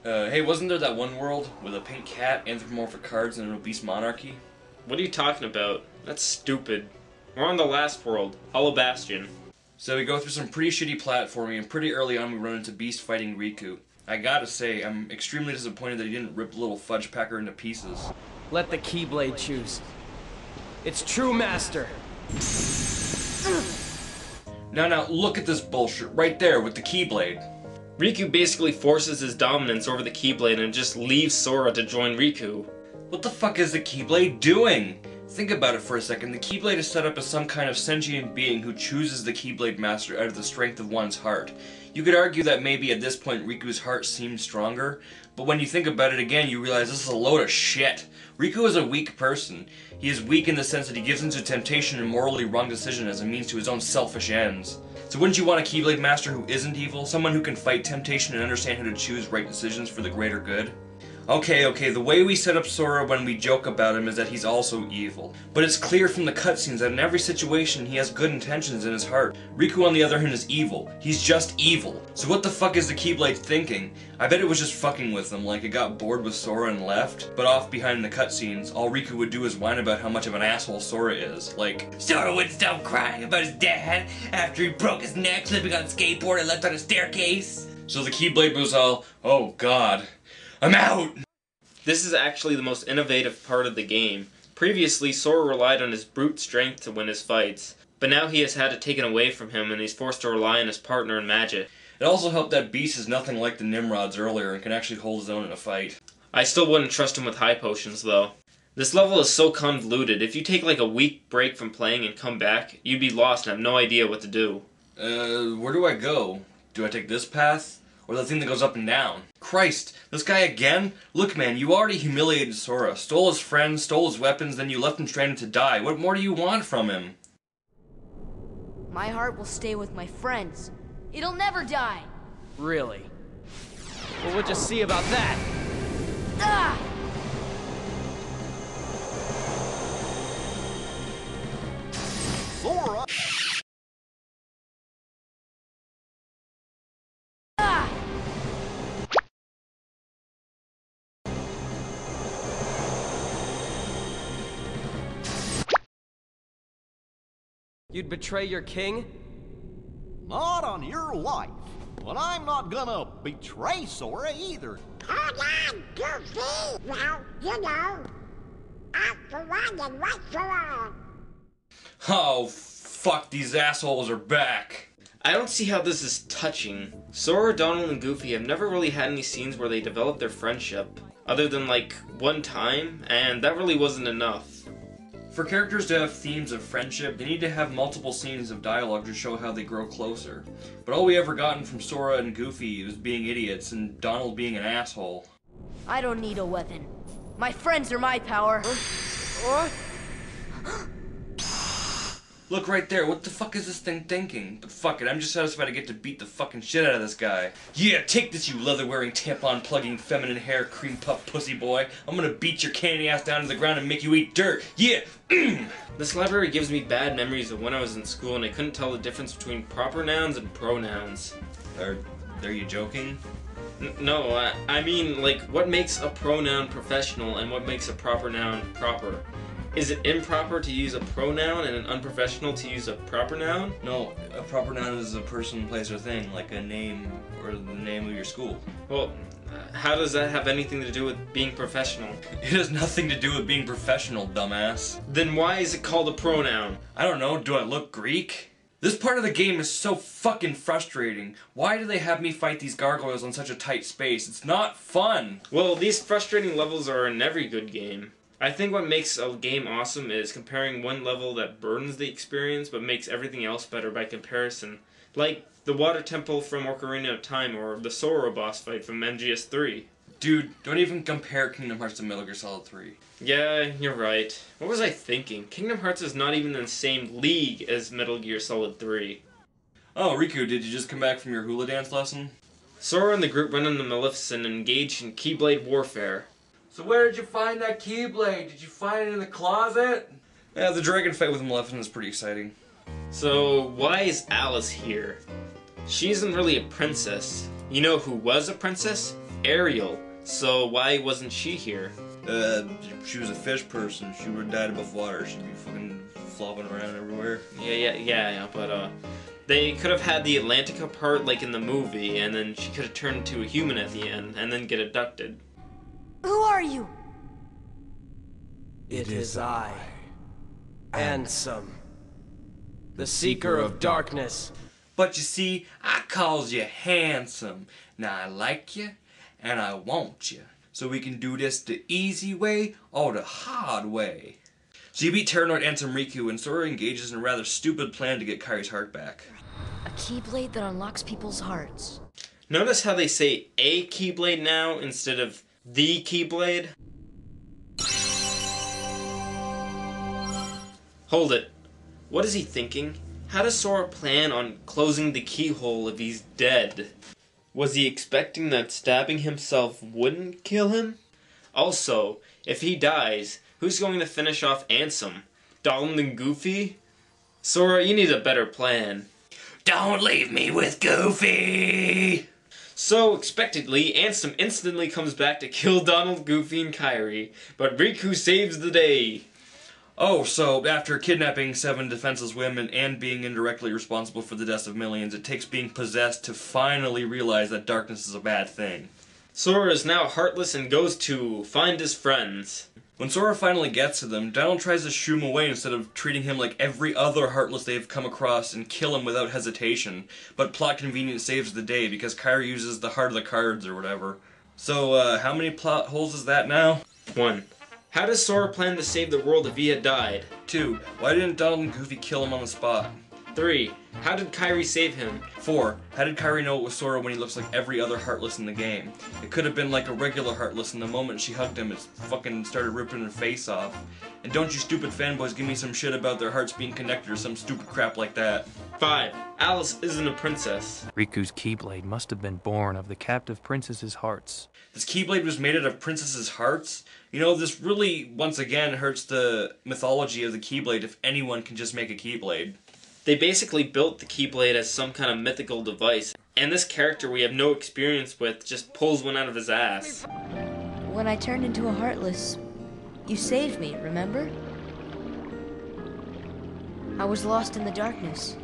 Hey, wasn't there that one world with a pink cat, anthropomorphic cards, and an obese monarchy? What are you talking about? That's stupid. We're on the last world, Hollow Bastion. So we go through some pretty shitty platforming, and pretty early on we run into Beast fighting Riku. I gotta say, I'm extremely disappointed that he didn't rip the little fudge packer into pieces. Let the Keyblade choose. Its true master. Now, look at this bullshit right there with the Keyblade. Riku basically forces his dominance over the Keyblade and just leaves Sora to join Riku. What the fuck is the Keyblade doing? Think about it for a second. The Keyblade is set up as some kind of sentient being who chooses the Keyblade Master out of the strength of one's heart. You could argue that maybe at this point Riku's heart seemed stronger, but when you think about it again, you realize this is a load of shit. Riku is a weak person. He is weak in the sense that he gives into temptation and morally wrong decision as a means to his own selfish ends. So wouldn't you want a Keyblade Master who isn't evil? Someone who can fight temptation and understand how to choose right decisions for the greater good? Okay, the way we set up Sora when we joke about him is that he's also evil. But it's clear from the cutscenes that in every situation he has good intentions in his heart. Riku on the other hand is evil. He's just evil. So what the fuck is the Keyblade thinking? I bet it was just fucking with him, like it got bored with Sora and left. But off behind the cutscenes, all Riku would do is whine about how much of an asshole Sora is. Like, Sora wouldn't stop crying about his dad after he broke his neck slipping on a skateboard and left on a staircase. So the Keyblade was all, oh god, I'm out! This is actually the most innovative part of the game. Previously, Sora relied on his brute strength to win his fights, but now he has had it taken away from him and he's forced to rely on his partner in magic. It also helped that Beast is nothing like the Nimrods earlier and can actually hold his own in a fight. I still wouldn't trust him with high potions though. This level is so convoluted. If you take like a week break from playing and come back, you'd be lost and have no idea what to do. Where do I go? Do I take this path? Or the thing that goes up and down? Christ, this guy again? Look man, you already humiliated Sora, stole his friends, stole his weapons, then you left him stranded to die. What more do you want from him? My heart will stay with my friends. It'll never die. Really? Well, we'll just see about that. Ah! Sora! You'd betray your king? Not on your life. But I'm not gonna betray Sora either. Hold on, Goofy! Well, you know, I'm the one that wants Sora. Oh, fuck, these assholes are back. I don't see how this is touching. Sora, Donald, and Goofy have never really had any scenes where they developed their friendship, other than like one time, and that really wasn't enough. For characters to have themes of friendship, they need to have multiple scenes of dialogue to show how they grow closer. But all we ever gotten from Sora and Goofy was being idiots and Donald being an asshole. I don't need a weapon. My friends are my power. Look right there, what the fuck is this thing thinking? But fuck it, I'm just satisfied to get to beat the fucking shit out of this guy. Yeah, take this you leather-wearing, tampon-plugging, feminine hair, cream puff pussy boy. I'm gonna beat your candy ass down to the ground and make you eat dirt. Yeah! This library gives me bad memories of when I was in school and I couldn't tell the difference between proper nouns and pronouns. Are you joking? No, I mean, like, what makes a pronoun professional and what makes a proper noun proper? Is it improper to use a pronoun and unprofessional to use a proper noun? No, a proper noun is a person, place, or thing, like a name or the name of your school. Well, how does that have anything to do with being professional? It has nothing to do with being professional, dumbass. Then why is it called a pronoun? I don't know, do I look Greek? This part of the game is so fucking frustrating. Why do they have me fight these gargoyles on such a tight space? It's not fun! Well, these frustrating levels are in every good game. I think what makes a game awesome is comparing one level that burdens the experience but makes everything else better by comparison. Like the Water Temple from Ocarina of Time or the Sora boss fight from MGS3. Dude, don't even compare Kingdom Hearts to Metal Gear Solid 3. Yeah, you're right. What was I thinking? Kingdom Hearts is not even in the same league as Metal Gear Solid 3. Oh, Riku, did you just come back from your hula dance lesson? Sora and the group run into Maleficent and engage in Keyblade warfare. So where did you find that Keyblade? Did you find it in the closet? Yeah, the dragon fight with Maleficent is pretty exciting. So, why is Alice here? She isn't really a princess. You know who was a princess? Ariel. So why wasn't she here? She was a fish person. She would have died above water. She'd be fucking flopping around everywhere. Yeah, but they could have had the Atlantica part like in the movie, and then she could have turned into a human at the end, and then get abducted. Who are you? It is I, Ansem, the Seeker of Darkness. But you see, I calls you handsome. Now I like you, and I want you. So we can do this the easy way or the hard way. So you beat Terranoid Ansem Riku, and Sora engages in a rather stupid plan to get Kairi's heart back. A keyblade that unlocks people's hearts. Notice how they say a Keyblade now instead of the Keyblade? Hold it. What is he thinking? How does Sora plan on closing the keyhole if he's dead? Was he expecting that stabbing himself wouldn't kill him? Also, if he dies, who's going to finish off Ansem? Donald and Goofy? Sora, you need a better plan. Don't leave me with Goofy! So, expectedly, Ansem instantly comes back to kill Donald, Goofy, and Kairi, but Riku saves the day. Oh, so after kidnapping 7 defenseless women and being indirectly responsible for the deaths of millions, it takes being possessed to finally realize that darkness is a bad thing. Sora is now heartless and goes to find his friends. When Sora finally gets to them, Donald tries to shoo him away instead of treating him like every other Heartless they've come across and kill him without hesitation. But plot convenience saves the day because Kairi uses the heart of the cards or whatever. So, how many plot holes is that now? 1. How does Sora plan to save the world if he had died? 2. Why didn't Donald and Goofy kill him on the spot? 3. How did Kairi save him? 4. How did Kairi know it was Sora when he looks like every other Heartless in the game? It could have been like a regular Heartless, and the moment she hugged him, it fucking started ripping her face off. And don't you stupid fanboys give me some shit about their hearts being connected or some stupid crap like that. 5. Alice isn't a princess. Riku's Keyblade must have been born of the captive princess's hearts. This Keyblade was made out of princesses' hearts? You know, this really, once again, hurts the mythology of the Keyblade if anyone can just make a Keyblade. They basically built the Keyblade as some kind of mythical device, and this character we have no experience with just pulls one out of his ass. When I turned into a Heartless, you saved me, remember? I was lost in the darkness.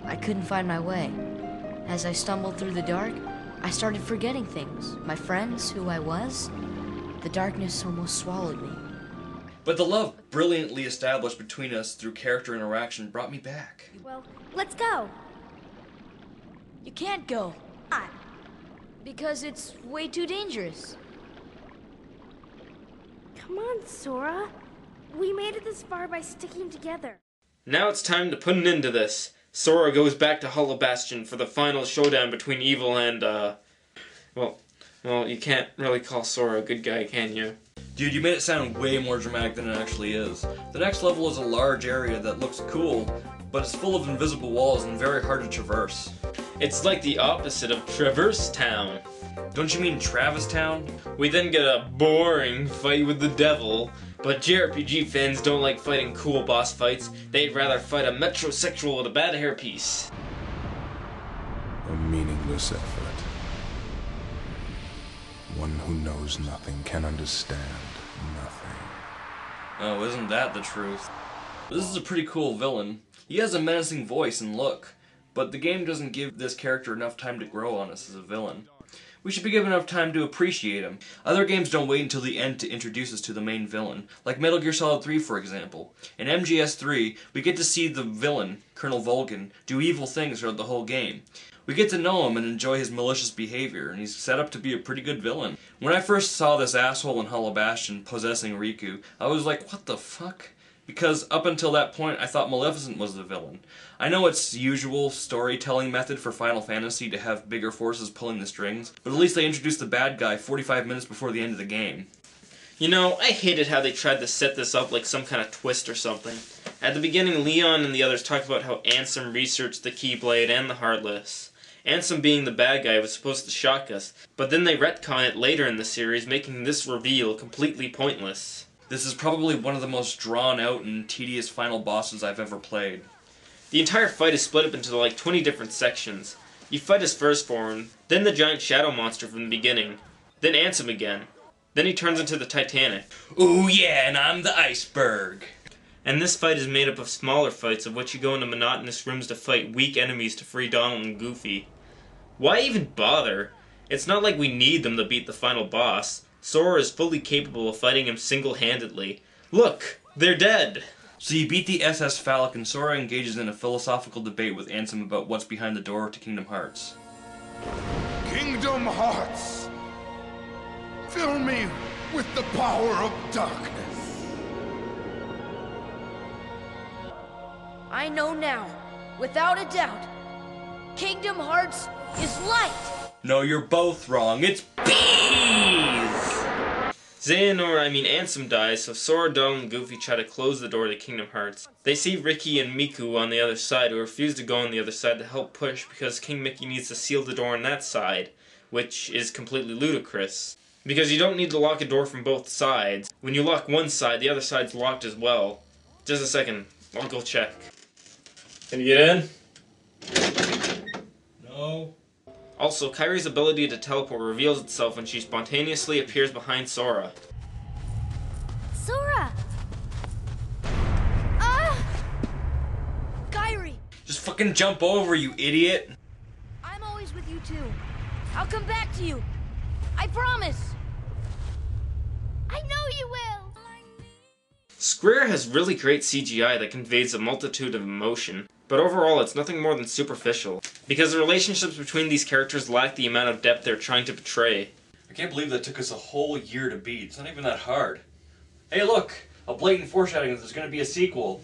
I couldn't find my way. As I stumbled through the dark, I started forgetting things. My friends, who I was. The darkness almost swallowed me. But the love brilliantly established between us through character interaction brought me back. Well, let's go. You can't go. Why? Because it's way too dangerous. Come on, Sora. We made it this far by sticking together. Now it's time to put an end to this. Sora goes back to Hollow Bastion for the final showdown between evil and, well, you can't really call Sora a good guy, can you? Dude, you made it sound way more dramatic than it actually is. The next level is a large area that looks cool, but it's full of invisible walls and very hard to traverse. It's like the opposite of Traverse Town. Don't you mean Travis Town? We then get a boring fight with the devil, but JRPG fans don't like fighting cool boss fights. They'd rather fight a metrosexual with a bad hairpiece. A meaningless effort. One who knows nothing can understand nothing. Oh, isn't that the truth? This is a pretty cool villain. He has a menacing voice and look, but the game doesn't give this character enough time to grow on us as a villain. We should be given enough time to appreciate him. Other games don't wait until the end to introduce us to the main villain, like Metal Gear Solid 3 for example. In MGS3, we get to see the villain, Colonel Volgin, do evil things throughout the whole game. We get to know him and enjoy his malicious behavior, and he's set up to be a pretty good villain. When I first saw this asshole in Hollow Bastion possessing Riku, I was like, what the fuck? Because up until that point, I thought Maleficent was the villain. I know it's usual storytelling method for Final Fantasy to have bigger forces pulling the strings, but at least they introduced the bad guy 45 minutes before the end of the game. You know, I hated how they tried to set this up like some kind of twist or something. At the beginning, Leon and the others talked about how Ansem researched the Keyblade and the Heartless. Ansem being the bad guy was supposed to shock us, but then they retcon it later in the series, making this reveal completely pointless. This is probably one of the most drawn out and tedious final bosses I've ever played. The entire fight is split up into like 20 different sections. You fight his first form, then the giant shadow monster from the beginning, then Ansem again. Then he turns into the Titanic. Ooh yeah, and I'm the iceberg. And this fight is made up of smaller fights of which you go into monotonous rooms to fight weak enemies to free Donald and Goofy. Why even bother? It's not like we need them to beat the final boss. Sora is fully capable of fighting him single-handedly. Look, they're dead! So you beat the SS Phallic and Sora engages in a philosophical debate with Ansem about what's behind the door to Kingdom Hearts. Kingdom Hearts! Fill me with the power of darkness. I know now, without a doubt, Kingdom Hearts is light! No, you're both wrong. It's bees! Ansem dies, so Sora, Donald, and Goofy try to close the door to Kingdom Hearts. They see Ricky and Miku on the other side, who refuse to go on the other side to help push because King Mickey needs to seal the door on that side, which is completely ludicrous. Because you don't need to lock a door from both sides. When you lock one side, the other side's locked as well. Just a second, I'll go check. Can you get in? No. Also, Kairi's ability to teleport reveals itself when she spontaneously appears behind Sora. Sora! Kairi! Just fucking jump over, you idiot! I'm always with you too. I'll come back to you. I promise. I know you will! Square has really great CGI that conveys a multitude of emotion, but overall it's nothing more than superficial, because the relationships between these characters lack the amount of depth they're trying to portray. I can't believe that took us a whole year to beat. It's not even that hard. Hey look! A blatant foreshadowing that there's gonna be a sequel.